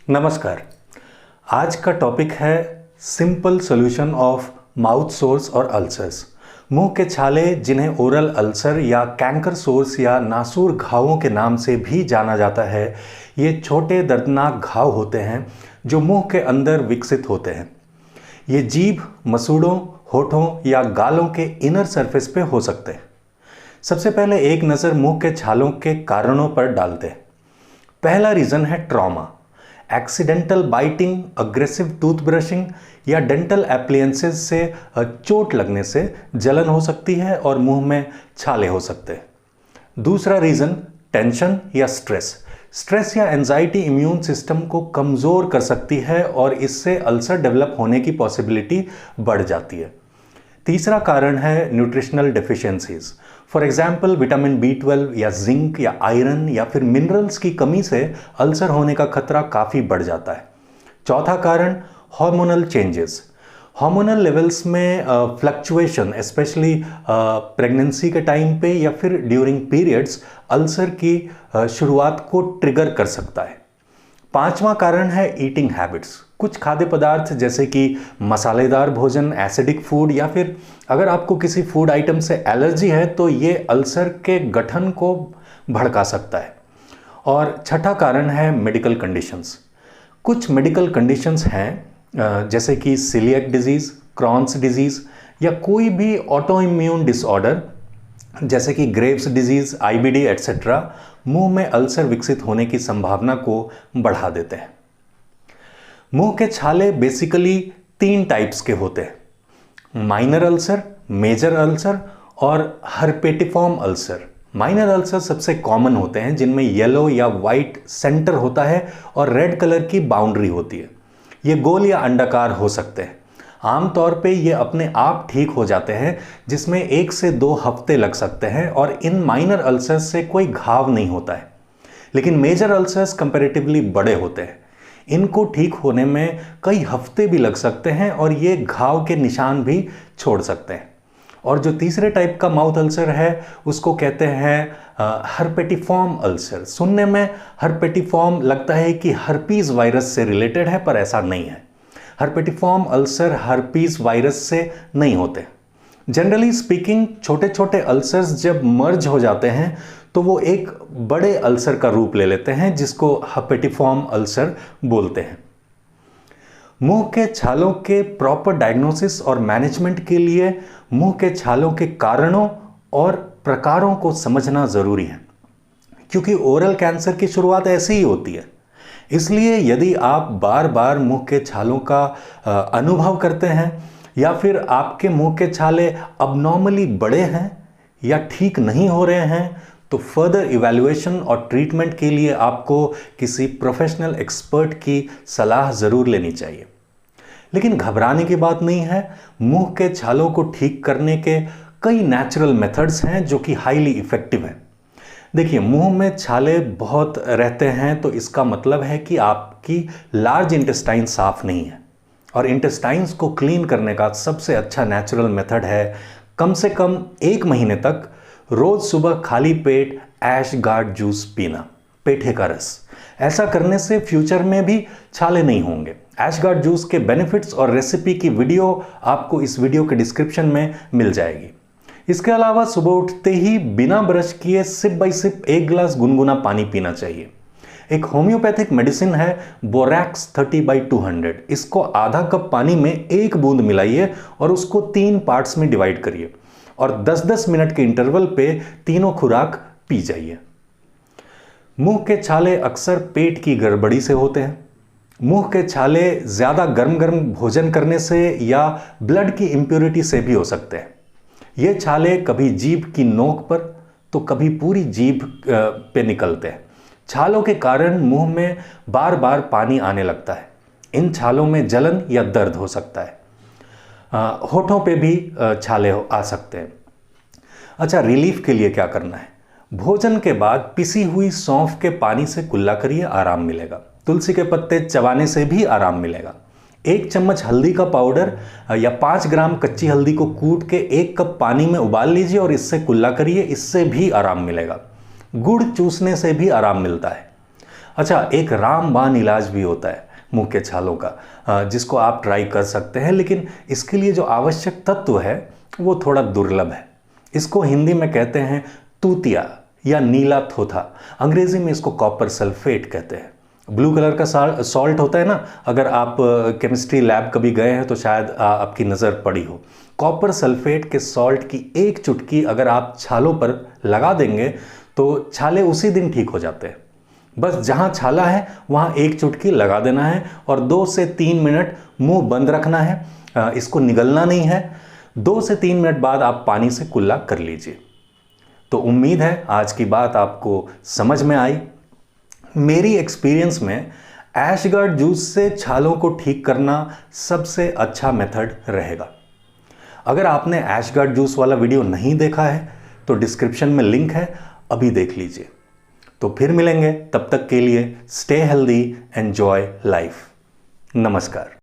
नमस्कार। आज का टॉपिक है simple solution of mouth source और अल्सर्स। मुंह के छाले, जिन्हें ओरल अल्सर या कैंकर सोर्स या नासूर घावों के नाम से भी जाना जाता है, ये छोटे दर्दनाक घाव होते हैं जो मुंह के अंदर विकसित होते हैं। ये जीभ, मसूड़ों, होठों या गालों के इनर सरफेस पे हो सकते हैं। सबसे पहले एक नज़र मुंह के छालों के कारणों पर डालते हैं। पहला रीज़न है trauma. Accidental biting, aggressive tooth brushing या डेंटल एप्लियंसेस से चोट लगने से जलन हो सकती है और मुंह में छाले हो सकते हैं। दूसरा रीज़न टेंशन या स्ट्रेस या एंजाइटी इम्यून सिस्टम को कमज़ोर कर सकती है और इससे अल्सर डेवलप होने की पॉसिबिलिटी बढ़ जाती है। तीसरा कारण है nutritional deficiencies. For example vitamin B12 या जिंक या आयरन या फिर मिनरल्स की कमी से अल्सर होने का खतरा काफ़ी बढ़ जाता है। चौथा कारण हार्मोनल चेंजेस। हार्मोनल लेवल्स में फ्लक्चुएशन, स्पेशली प्रेगनेंसी के टाइम पे या फिर ड्यूरिंग पीरियड्स, अल्सर की शुरुआत को ट्रिगर कर सकता है। पांचवा कारण है ईटिंग हैबिट्स। कुछ खाद्य पदार्थ जैसे कि मसालेदार भोजन, एसिडिक फूड या फिर अगर आपको किसी फूड आइटम से एलर्जी है तो ये अल्सर के गठन को भड़का सकता है। और छठा कारण है मेडिकल कंडीशंस। कुछ मेडिकल कंडीशंस हैं जैसे कि सीलिएक डिजीज़, क्रॉन्स डिजीज़ या कोई भी ऑटो इम्यून डिसऑर्डर जैसे कि ग्रेव्स डिजीज़, IBD एट्सेट्रा, मुंह में अल्सर विकसित होने की संभावना को बढ़ा देते हैं। मुंह के छाले बेसिकली 3 टाइप्स के होते हैं: माइनर अल्सर, मेजर अल्सर और हर्पेटिफॉर्म अल्सर। माइनर अल्सर सबसे कॉमन होते हैं, जिनमें येलो या वाइट सेंटर होता है और रेड कलर की बाउंड्री होती है। ये गोल या अंडाकार हो सकते हैं। आमतौर पे ये अपने आप ठीक हो जाते हैं, जिसमें 1 से 2 हफ्ते लग सकते हैं और इन माइनर अल्सर्स से कोई घाव नहीं होता है। लेकिन मेजर अल्सर्स कंपैरेटिवली बड़े होते हैं। इनको ठीक होने में कई हफ्ते भी लग सकते हैं और ये घाव के निशान भी छोड़ सकते हैं। और जो तीसरे टाइप का माउथ अल्सर है उसको कहते हैं हर्पेटिफॉर्म अल्सर। सुनने में हर्पेटिफॉर्म लगता है कि हर्पीज वायरस से रिलेटेड है, पर ऐसा नहीं है। हर्पेटिफॉर्म अल्सर हर्पीज वायरस से नहीं होते। जनरली स्पीकिंग, छोटे छोटे अल्सर्स जब मर्ज हो जाते हैं तो वो एक बड़े अल्सर का रूप ले लेते हैं, जिसको हर्पेटिफॉर्म अल्सर बोलते हैं। मुंह के छालों के प्रॉपर डायग्नोसिस और मैनेजमेंट के लिए मुंह के छालों के कारणों और प्रकारों को समझना ज़रूरी है, क्योंकि ओरल कैंसर की शुरुआत ऐसे ही होती है। इसलिए यदि आप बार बार मुंह के छालों का अनुभव करते हैं या फिर आपके मुंह के छाले अबनॉर्मली बड़े हैं या ठीक नहीं हो रहे हैं, तो फर्दर इवैल्यूएशन और ट्रीटमेंट के लिए आपको किसी प्रोफेशनल एक्सपर्ट की सलाह ज़रूर लेनी चाहिए। लेकिन घबराने की बात नहीं है। मुंह के छालों को ठीक करने के कई नेचुरल मेथड्स हैं जो कि हाईली इफ़ेक्टिव हैं। देखिए, मुंह में छाले बहुत रहते हैं तो इसका मतलब है कि आपकी लार्ज इंटेस्टाइन साफ नहीं है। और इंटेस्टाइन्स को क्लीन करने का सबसे अच्छा नेचुरल मेथड है कम से कम 1 महीने तक रोज सुबह खाली पेट ऐश गार्ड जूस पीना, पेठे का रस। ऐसा करने से फ्यूचर में भी छाले नहीं होंगे। ऐश गार्ड जूस के बेनिफिट्स और रेसिपी की वीडियो आपको इस वीडियो के डिस्क्रिप्शन में मिल जाएगी। इसके अलावा सुबह उठते ही बिना ब्रश किए सिप बाई सिप 1 गिलास गुनगुना पानी पीना चाहिए। एक होम्योपैथिक मेडिसिन है बोरैक्स 30/200। इसको आधा कप पानी में 1 बूंद मिलाइए और उसको 3 पार्ट्स में डिवाइड करिए और 10-10 मिनट के इंटरवल पे तीनों खुराक पी जाइए। मुंह के छाले अक्सर पेट की गड़बड़ी से होते हैं। मुंह के छाले ज़्यादा गर्म गर्म भोजन करने से या ब्लड की इम्प्योरिटी से भी हो सकते हैं। ये छाले कभी जीभ की नोक पर तो कभी पूरी जीभ पे निकलते हैं। छालों के कारण मुंह में बार बार पानी आने लगता है। इन छालों में जलन या दर्द हो सकता है। होठों पे भी छाले आ सकते हैं। अच्छा, रिलीफ के लिए क्या करना है? भोजन के बाद पिसी हुई सौंफ के पानी से कुल्ला करिए, आराम मिलेगा। तुलसी के पत्ते चबाने से भी आराम मिलेगा। 1 चम्मच हल्दी का पाउडर या 5 ग्राम कच्ची हल्दी को कूट के 1 कप पानी में उबाल लीजिए और इससे कुल्ला करिए, इससे भी आराम मिलेगा। गुड़ चूसने से भी आराम मिलता है। अच्छा, एक रामबाण इलाज भी होता है मुंह के छालों का, जिसको आप ट्राई कर सकते हैं, लेकिन इसके लिए जो आवश्यक तत्व है वो थोड़ा दुर्लभ है। इसको हिंदी में कहते हैं तूतिया या नीला थोथा। अंग्रेजी में इसको कॉपर सल्फेट कहते हैं। ब्लू कलर का सॉल्ट होता है ना, अगर आप केमिस्ट्री लैब कभी गए हैं तो शायद आपकी नज़र पड़ी हो। कॉपर सल्फेट के सॉल्ट की एक चुटकी अगर आप छालों पर लगा देंगे तो छाले उसी दिन ठीक हो जाते हैं। बस जहाँ छाला है वहाँ एक चुटकी लगा देना है और 2 से 3 मिनट मुंह बंद रखना है। इसको निगलना नहीं है। 2 से 3 मिनट बाद आप पानी से कुल्ला कर लीजिए। तो उम्मीद है आज की बात आपको समझ में आई। मेरी एक्सपीरियंस में ऐशगर्ड जूस से छालों को ठीक करना सबसे अच्छा मेथड रहेगा। अगर आपने ऐशगर्ड जूस वाला वीडियो नहीं देखा है तो डिस्क्रिप्शन में लिंक है, अभी देख लीजिए। तो फिर मिलेंगे, तब तक के लिए स्टे हेल्दी, एंजॉय लाइफ। नमस्कार।